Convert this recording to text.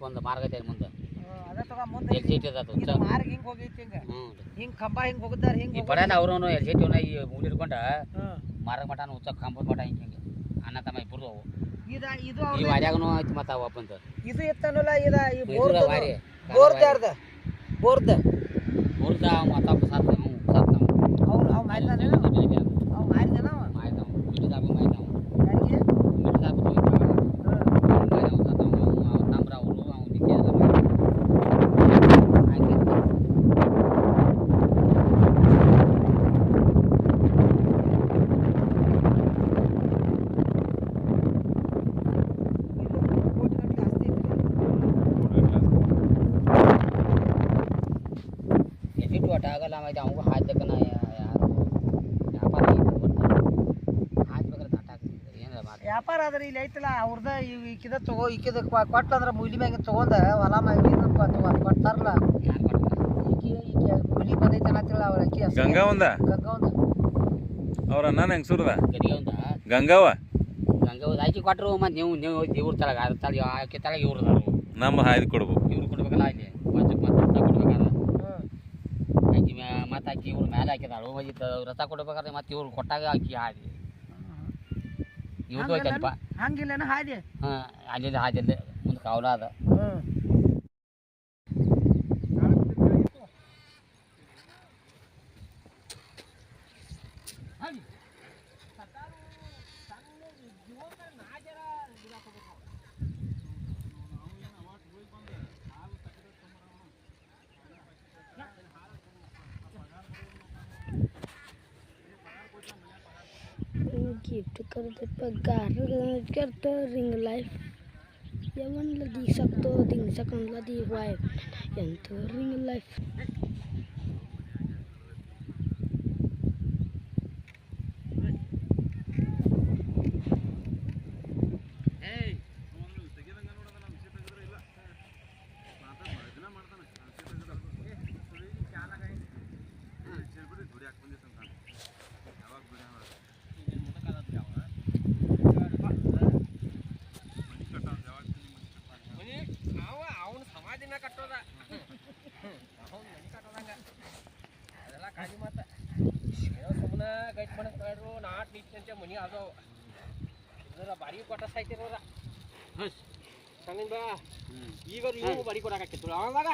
ಒಂದು ಮಾರ್ಗ ಐತೆ ಮುಂದೆ ಅದ ತಗ ಮುಂದೆ ಎಲ್ ಸೀಟ್ ಅದ ಇದು ಮಾರ್ಗ ಹಿಂಗ್ ಹೋಗೈತಿ ಹಿಂಗ್ ಕಂಬ ಹಿಂಗ್ ಹೋಗುತ್ತಾರ ಹಿಂಗ್ ಈ ಬಡನ ಅವ್ರನು ಎಲ್ ಸೀಟ್ ಈ ಮೂಡಿ ಹಿಡ್ಕೊಂಡ ಮಾರ್ಗ ಮಠನ ಉಚ್ಚ ಕಂಬದ ಮಠ ಹಿಂಗೆ ಅಣ್ಣ ತಮ್ಮ ಇಬ್ಬರು ಅವು ಇದು ಈ ವಾರ್ಯಾಗನು ಐತಿ ಮತ್ತು ಅವ ಬಂತ ಇದು ಇತ್ತನಲ್ಲ ಇದ ಈ ಬೋರ್ದ ಬೋರ್ದ ಮತ್ತಪ್ಪ ಸಾತ್ ಅವ್ ಮಾರಿದಾನೆ ಅವ್ ಮಾರಿದಾನ ಮಿಡಿದಾಬ ಮಾರಿದವ ಯಾರಿಗೆ ಮಿಡಿದಾಬ ತಂಬ್ರ ಅವರು ಅವ್ನು ನಿಂಗೆ ಒಟ್ಟು ಆಗಲ್ಲ ಆಮೇಲೆ ಅವಂಗೂ ಹಾಯ್ದಕ್ಕನ ಯಾರು ವ್ಯಾಪಾರ ಹಾಯ್ಬೇಕಾದ್ರೆ ದಾಟ ಆಗ್ತಿದ್ರು ಏನಾರ ಮಾಡಿ ವ್ಯಾಪಾರ ಆದ್ರೆ ಇಲ್ಲಿ ಐತಲ್ಲ ಅವ್ರದ ಈಕಿದ ತಗೋ ಈಕಿದ ಕೊಟ್ಟಂದ್ರೆ ಮುಲಿ ಮ್ಯಾಗ ತಗೊಂಡ ಹೊಲ ಕೊಡ್ತಾರಲ್ಲ ಯಾರು ಕೊಡ್ತಾರೆ ಈಕಿ ಮುಲಿ ಬಂದೈತೆ ಅನ್ನತ್ತಿಲ್ಲ ಅವ್ರ ಅಕ್ಕಿ ಗಂಗಾವಂದ ಅವ್ರ ಅಣ್ಣ ಹೆಂಗಸೂರದ ಗಂಗಾವ ಆಕಿ ಕೊಟ್ಟರು ಮತ್ತು ನೀವು ಇವ್ರ ತಳಗ ಅದ್ರ ತಳ ಆಕೆ ತಳಗ ಇವ್ರದಾರು ನಮ್ಮ ಹಾಯ್ದು ಕೊಡ್ಬೇಕು ಇವ್ರು ಕೊಡ್ಬೇಕಲ್ಲ ಅಲ್ಲಿ ಮತ್ತೆ ಕೊಡ್ಬೇಕಾದ್ರೆ ಆಕಿ ಮತ್ತೆ ಆಕಿ ಇವ್ರ ಮೇಲೆ ಹಾಕಿದಾಳು ಮತ್ತು ರಥ ಕೊಡ್ಬೇಕಾದ್ರೆ ಮತ್ತೆ ಇವ್ರು ಕೊಟ್ಟಾಗ ಆಕಿ ಹಾದಿ ಇವ್ರದ್ದು ಐತಲ್ಪ ಹಂಗಿಲ್ಲ ಹಾದಿ ಹಾಂ ಅಲ್ಲಿಂದ ಹಾದಿಲ್ಲ ಮುಂದೆ ಕಾವಲ ಅದ गिफ्ट करते पगार करतो रिंग लाइफ यावनला दी सकतो दिन सकनला दी वाय यांतो रिंग लाइफ ಮನಿ ಅದು ಬಾಡಿಗೆ ಕೊಟ್ಟ ಸಾಯ್ತಿರೋರ ಸಂಗನ್ ಬಾ ಈಗ ಇವು ಬಾಡಿಗೆ ಕೊಡಾಕತ್ತಿತ್ತು ಅವಾಗ